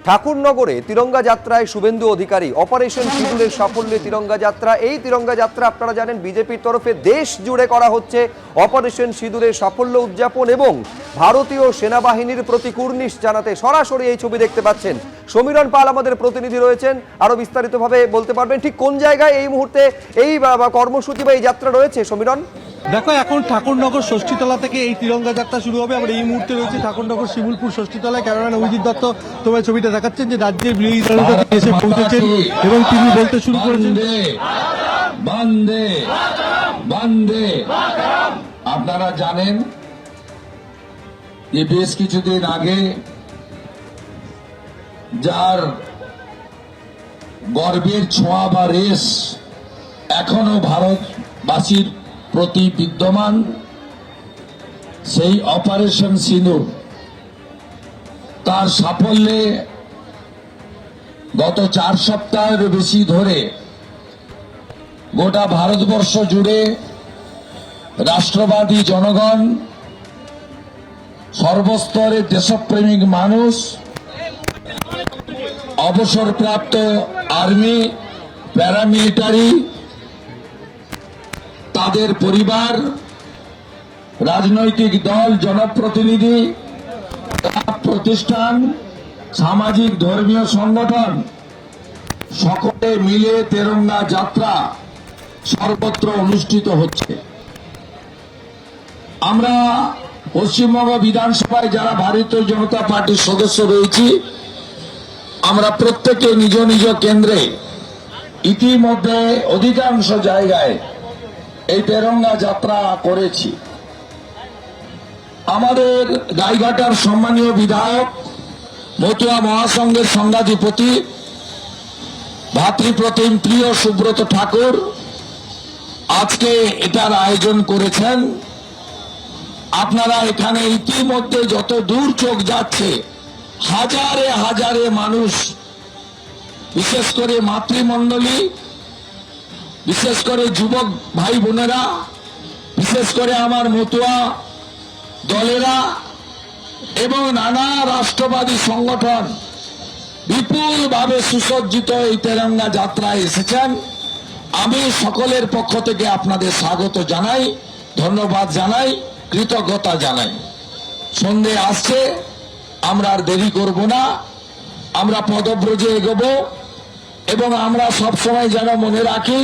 ঠাকুরনগরে তিরঙ্গা যাত্রায় শুভেন্দু অধিকারী, অপারেশন সিঁদুরের সাফল্যে তিরঙ্গা যাত্রা। এই তিরঙ্গা যাত্রা আপনারা জানেন বিজেপির তরফে দেশ জুড়ে করা হচ্ছে অপারেশন সিঁদুরের সাফল্য উদযাপন এবং ভারতীয় সেনাবাহিনীর প্রতি কুর্নিশ জানাতে সরাসরি এই ছবি দেখতে পাচ্ছেন। সমীরণ পাল আমাদের প্রতিনিধি রয়েছেন, আরো বিস্তারিতভাবে বলতে পারবেন ঠিক কোন জায়গায় এই মুহূর্তে এই কর্মসূচি বা এই যাত্রা রয়েছে। সমীরণ, দেখো, এখন ঠাকুরনগর ষষ্ঠীতলা থেকে এই তিরঙ্গা যাত্রা শুরু হবে। আমরা এই মুহূর্তে রয়েছে ঠাকুরনগর শিমুলপুর ষষ্ঠীতলায়। কেননা অভিজিৎ দত্ত তোমার ছবিটা দেখাচ্ছেন যে রাজ্যের বিরোধী দলনেতা এসে পৌঁছেছেন এবং তিনি বলতে শুরু করেছেন বন্দে বন্দে। আপনারা জানেন যে বেশ কিছুদিন আগে যার গর্বের ছোঁয়া বা রেশ এখনো ভারতবাসীর প্রতি বিদ্যমান, সেই অপারেশন সিঁদুর তার সাফল্যে গত 4 সপ্তাহের বেশি ধরে গোটা ভারতবর্ষ জুড়ে রাষ্ট্রবাদী জনগণ, সর্বস্তরের দেশপ্রেমিক মানুষ, অবসরপ্রাপ্ত আর্মি, প্যারামিলিটারি, তাদের পরিবার, রাজনৈতিক দল, জনপ্রতিনিধি, প্রতিষ্ঠান, সামাজিক ধর্মীয় সংগঠন সকলে মিলে তিরঙ্গা যাত্রা সর্বত্র অনুষ্ঠিত হচ্ছে। আমরা পশ্চিমবঙ্গ বিধানসভায় যারা ভারতীয় জনতা পার্টির সদস্য রয়েছি, আমরা প্রত্যেকে নিজ নিজ কেন্দ্রে ইতিমধ্যে অধিকাংশ জায়গায় এই তিরঙ্গা যাত্রা করেছি। আমাদের গাইঘাটার সম্মানীয় বিধায়ক, মতুয়া মহাসংঘের সংঘাধিপতি, ভাতৃপ্রতিম প্রিয় সুব্রত ঠাকুর আজকে এটার আয়োজন করেছেন। আপনারা এখানে ইতিমধ্যে যত দূর চোখ যাচ্ছে হাজারে হাজারে মানুষ, বিশেষ করে মাতৃমণ্ডলী, বিশেষ করে যুবক ভাই বোনেরা, বিশেষ করে আমার মতুয়া দলেরা এবং নানা রাষ্ট্রবাদী সংগঠন বিপুলভাবে সুসজ্জিত এই তিরঙ্গা যাত্রায় এসেছেন। আমি সকলের পক্ষ থেকে আপনাদের স্বাগত জানাই, ধন্যবাদ জানাই, কৃতজ্ঞতা জানাই। সন্ধে আসছে, আমরা আর দেরি করব না, আমরা পদব্রজে এগোবো এবং আমরা সবসময় যেন মনে রাখি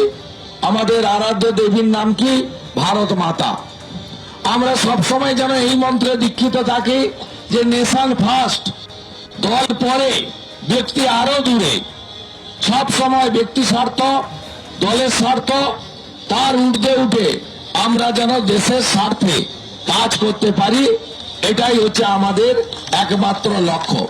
আমাদের আরাধ্য দেবীর নাম কি? ভারত মাতা। আমরা সবসময় যেন এই মন্ত্রে দীক্ষিত থাকি যে নেশন ফার্স্ট, দল পরে, ব্যক্তি আরো দূরে। সব সময় ব্যক্তি স্বার্থ, দলের স্বার্থ তার ঊর্ধ্বে উঠে আমরা যেন দেশের স্বার্থে কাজ করতে পারি, এটাই হচ্ছে আমাদের একমাত্র লক্ষ্য।